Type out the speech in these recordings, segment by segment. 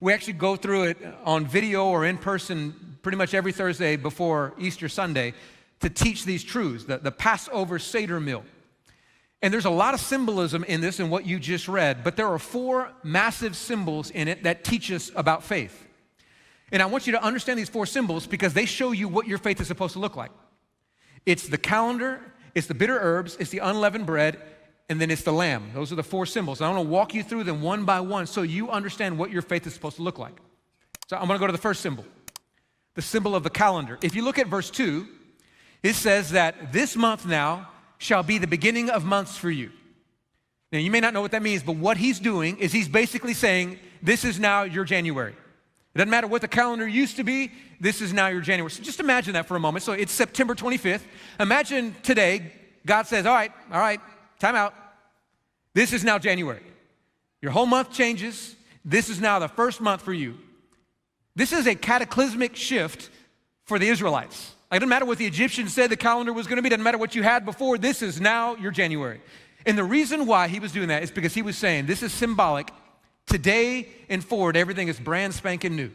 We actually go through it on video or in person pretty much every Thursday before Easter Sunday to teach these truths, the Passover Seder meal. And there's a lot of symbolism in this and what you just read, but there are 4 massive symbols in it that teach us about faith. And I want you to understand these 4 symbols because they show you what your faith is supposed to look like. It's the calendar, it's the bitter herbs, it's the unleavened bread, and then it's the lamb. Those are the 4 symbols. And I want to walk you through them one by one so you understand what your faith is supposed to look like. So I'm going to go to the first symbol, the symbol of the calendar. If you look at verse 2, it says that this month now shall be the beginning of months for you. Now, you may not know what that means, but what he's doing is he's basically saying, this is now your January. It doesn't matter what the calendar used to be, this is now your January. So just imagine that for a moment. So it's September 25th. Imagine today, God says, all right, time out. This is now January. Your whole month changes. This is now the first month for you. This is a cataclysmic shift for the Israelites. It doesn't matter what the Egyptians said the calendar was going to be. It doesn't matter what you had before. This is now your January. And the reason why he was doing that is because he was saying this is symbolic. Today and forward, everything is brand spanking new.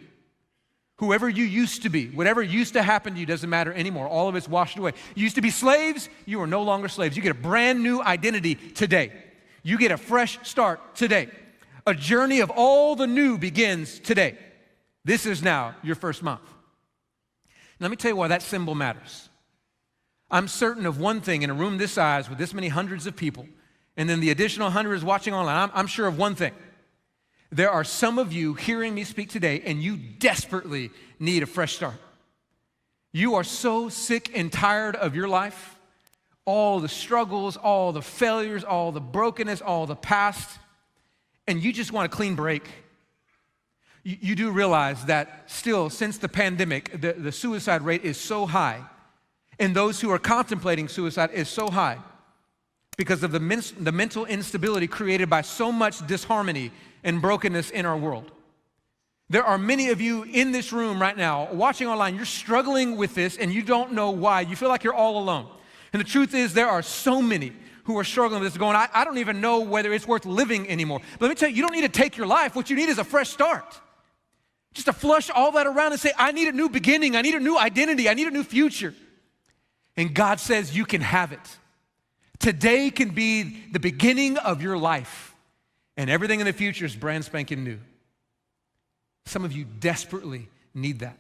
Whoever you used to be, whatever used to happen to you doesn't matter anymore. All of it's washed away. You used to be slaves. You are no longer slaves. You get a brand new identity today. You get a fresh start today. A journey of all the new begins today. This is now your first month. Let me tell you why that symbol matters. I'm certain of one thing in a room this size with this many hundreds of people, and then the additional hundreds watching online, I'm sure of one thing. There are some of you hearing me speak today, and you desperately need a fresh start. You are so sick and tired of your life, all the struggles, all the failures, all the brokenness, all the past, and you just want a clean break. You do realize that still, since the pandemic, the suicide rate is so high, and those who are contemplating suicide is so high because of the mental instability created by so much disharmony and brokenness in our world. There are many of you in this room right now, watching online, you're struggling with this and you don't know why. You feel like you're all alone. And the truth is there are so many who are struggling with this going, I don't even know whether it's worth living anymore. But let me tell you, you don't need to take your life. What you need is a fresh start. Just to flush all that around and say, I need a new beginning. I need a new identity. I need a new future. And God says you can have it. Today can be the beginning of your life. And everything in the future is brand spanking new. Some of you desperately need that.